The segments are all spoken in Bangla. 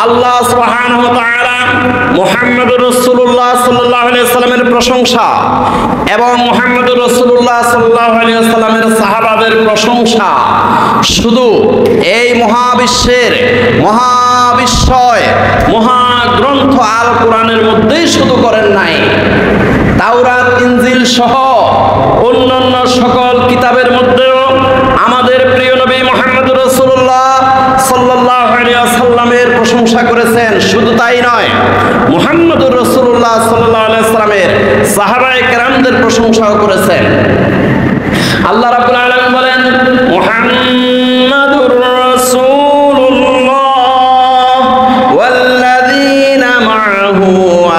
আল্লাহ সুবহানাহু ওয়া তাআলা মুহাম্মদুর রাসূলুল্লাহ সাল্লাল্লাহু আলাইহি ওয়াসাল্লামের প্রশংসা এবং মুহাম্মদুর রাসূলুল্লাহ সাল্লাল্লাহু আলাইহি ওয়াসাল্লামের সাহাবাদের প্রশংসা শুধু এই মহাবিশ্বের মহাবিশ্বয় মহাগ্রন্থ আল কোরআনের মধ্যেই শুধু করেন নাই, তাওরাত ইনজিল সহ অন্যান্য সকল কিতাবের মধ্যেও আমাদের প্রিয় নবী মুহাম্মদুর রাসূলুল্লাহ সাল্লাল্লাহু আলাইহি ওয়াসাল্লামের প্রশংসা করেছেন। শুধু তাই নয়, মুহাম্মদুর রাসূলুল্লাহ সাল্লাল্লাহু আলাইহি ওয়াসাল্লামের সাহাবায়ে কেরামদের প্রশংসাও করেছেন। আল্লাহ রাব্বুল আলামিন বলেন, মুহাম্মাদুর রাসূলুল্লাহ ওয়াল্লাযীনা মা'আহু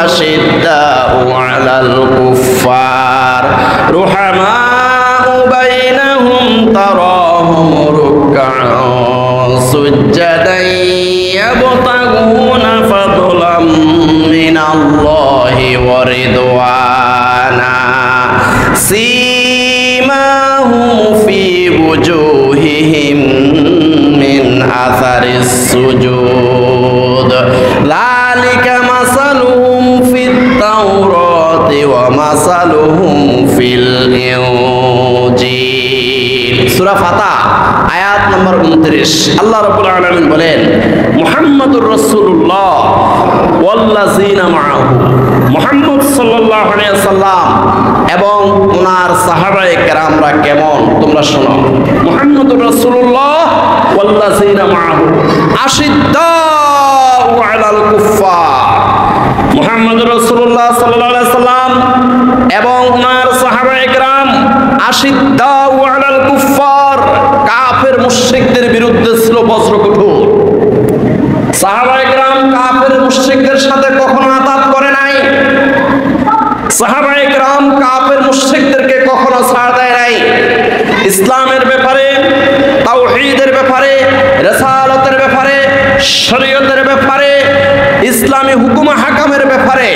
আশিদ্দাউ আলাল কুফফার রুহামাউ বাইনাহুম তারাহুম রুকআন সুজদান ইয়াবতাগুনা ফাদলাম মিনাল্লাহি ওয়া রিদওয়ানা সীমাহুম ফি বুজুহিহিম মিন আসারিস সুজুদ যালিকা মাসালুহুম ফিত তাওরাতি ওয়া মাসালুহুম ফিল ইনজিল। সূরা ফাতিহা আয়াত নম্বর 29। আল্লাহ রাব্বুল আলামিন বলেন, মুহাম্মাদুর রাসূলুল্লাহ ওয়াল্লাযীনা মা'আহু, মুহাম্মদ সাল্লাল্লাহু আলাইহি ওয়াসাল্লাম এবং ওনার সাহাবায়ে কেরামরা কেমন তোমরা শোনো। মুহাম্মদুর রাসূলুল্লাহ ওয়াল্লাযীনা মা'আহু আশিদ্দাউ আলাল কুফফার, মুহাম্মদুর রাসূলুল্লাহ সাল্লাল্লাহু আলাইহি ওয়াসাল্লাম এবং ওনার সাহাবায়ে কেরাম আশিদ্দাউ আলাল কুফফার, কাফের মুশরিকদের বিরুদ্ধে ছিল বজ্রকঠোর। সাহাবায়ে কেরাম কাফের মুশরিকদের সাথে কখনো আতাত করে নাই। সাহাবায়ে কেরাম কাফের মুশরিকদেরকে কখনো ছাড় দেয় নাই। ইসলামের ব্যাপারে, তাওহীদের ব্যাপারে, রিসালাতের ব্যাপারে, শরীয়তের ব্যাপারে, ইসলামী হুকুম হাকামের ব্যাপারে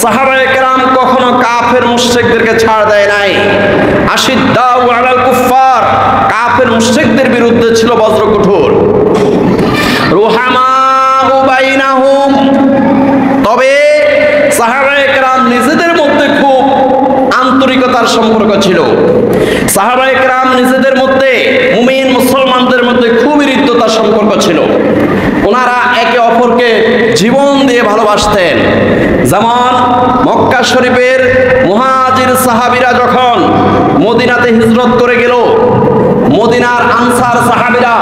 সাহাবায়ে কেরাম কখনো কাফের মুশরিকদেরকে ছাড় দেয় নাই। আশিদ্দাউ আলাল কুফফার, কাফের মুশরিকদের বিরুদ্ধে ছিল বজ্রকঠোর। রুহামাউ বাইনাহুম, তবে সাহাবায়ে কেরাম নিজেদের মধ্যে খুব আন্তরিকতার সম্পর্ক ছিল। সাহাবায়ে কেরাম নিজেদের মধ্যে, মুমিন মুসলমানদের মধ্যে খুব হৃদ্যতার সম্পর্ক ছিল। ওনারা একে অপরকে জীবন দিয়ে ভালোবাসতেন। যেমন মক্কা শরীফের মুহাজির সাহাবীরা যখন মদিনাতে হিজরত করে গেল, মদিনার আনসার সাহাবীরা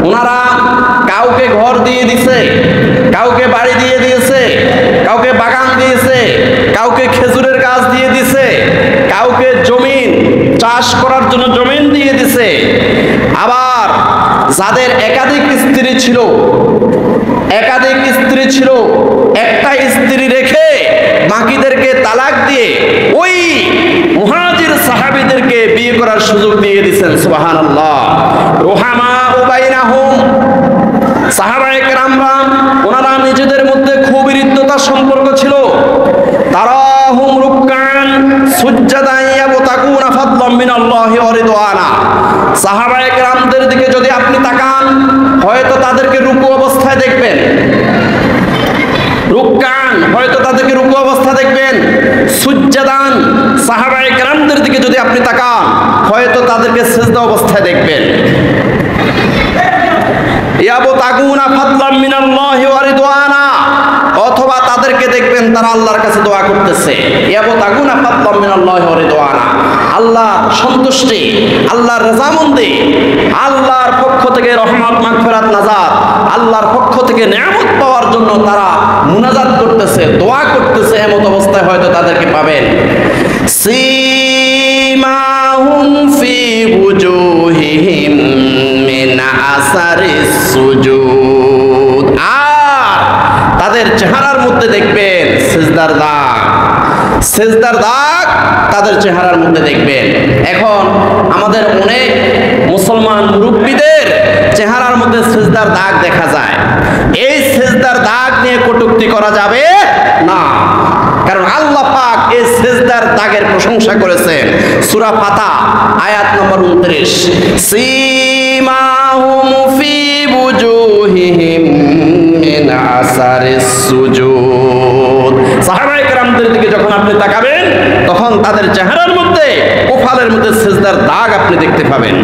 ওনারা কাউকে ঘর দিয়ে দিয়েছে, কাউকে বাড়ি দিয়ে দিয়েছে, কাউকে বাগান দিয়েছে, কাউকে খেজুরের গাছ দিয়ে দিয়েছে, কাউকে জমিন চাষ করার জন্য জমিন দিয়ে দিয়েছে। আবার যাদের একাধিক স্ত্রী ছিল, একটা স্ত্রী রেখে বাকিদেরকে তালাক দিয়ে ওই মুহাজির সাহাবীদেরকে বিয়ে করার সুযোগ দিয়ে দিয়েছেন। সুবহানাল্লাহ। রুহামাউ বাইনাহুম, সাহাবায়ে কেরামরা ওনারা নিজেদের মধ্যে খুব হৃদ্যতার সম্পর্ক ছিল। তারাহুম রুকআন সুজদান ইয়াবতাগুনা ফাদলাম মিনাল্লাহি ওয়া রিদওয়ানা, সাহাবায়ে কেরামদের দিকে যদি আপনি তাকান হয়তো তাদেরকে রুকু অবস্থায় দেখবেন, রুকআন হয়তো তাদেরকে রুকু অবস্থা দেখবেন, সুজদান সাহাবায়ে কেরামদের দিকে যদি আপনি তাকান হয়তো তাদেরকে সিজদা অবস্থায় দেখবেন। ইয়াবতাগুনা ফাদলাম মিনাল্লাহি ওয়া রিদওয়ানা, অথবা তাদেরকে দেখবেন তারা আল্লাহর কাছে দোয়া করতেছে। ইয়াবতাগুনা ফাদলাম মিনাল্লাহি ওয়া রিদওয়ানা, আল্লাহর সন্তুষ্টি, আল্লাহর রাজামন্দি, আল্লাহর পক্ষ থেকে রহমত, মাগফিরাত, নাজাত, আল্লাহর পক্ষ থেকে নিয়ামত পাওয়ার জন্য তারা মুনাজাত করতেছে, দোয়া করতেছে। এমন অবস্থায় হয়তো তাদেরকে পাবেন। সীমাহুম ফি বুজুহিহিম মিন আসারিস সুজুদ, আর তাদের চেহারার মধ্যে দেখবেন সিজদার দাগ, সিজদার দাগ তাদের চেহারার মধ্যে দেখবেন। এখন আমাদের অনেক মুসলমান মুরব্বীদের চেহারার মধ্যে সিজদার দাগ দেখা যায়। এই সিজদার দাগ নিয়ে কটূক্তি করা যাবে না, কারণ আল্লাহ পাক এই সিজদার দাগের প্রশংসা করেছেন। সূরা ফাতিহা আয়াত নম্বর 29। সীমাহুম ফি বুজুহিহিম আসারিস সুজুদ। সাহাবায়ে কেরামদের দিকে যখন আপনি তাকাবেন তখন তাদের চেহারার মধ্যে কপালের মধ্যে সিজদার দাগ আপনি দেখতে পাবেন।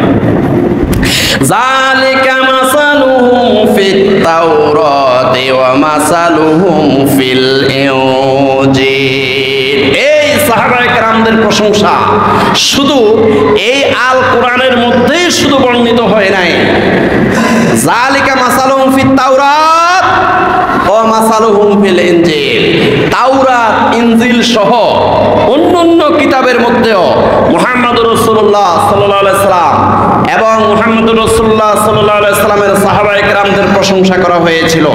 যালিকা মাসালুহুম ফিত তাওরাতি ওয়া মাসালুহুম ফিল ইনজিল। এই সাহাবায়ে কেরামদের প্রশংসা শুধু এই আল কোরআনের মধ্যেই শুধু বর্ণিত হয় নাই। যালিকা মাসালুহুম ফিত তাওরাত ওয়া মাসালুহুম ফিল ইনজিল। তাওরাত ইনজিল সহ অন্যান্য কিতাবের মধ্যেও মুহাম্মদুর রাসূলুল্লাহ সাল্লাল্লাহু আলাইহি সাল্লাম এবং মুহাম্মদুর রাসূলুল্লাহ সাল্লাল্লাহু আলাইহি সাল্লামের সাহাবায়ে কেরামদের প্রশংসা করা হয়েছিল।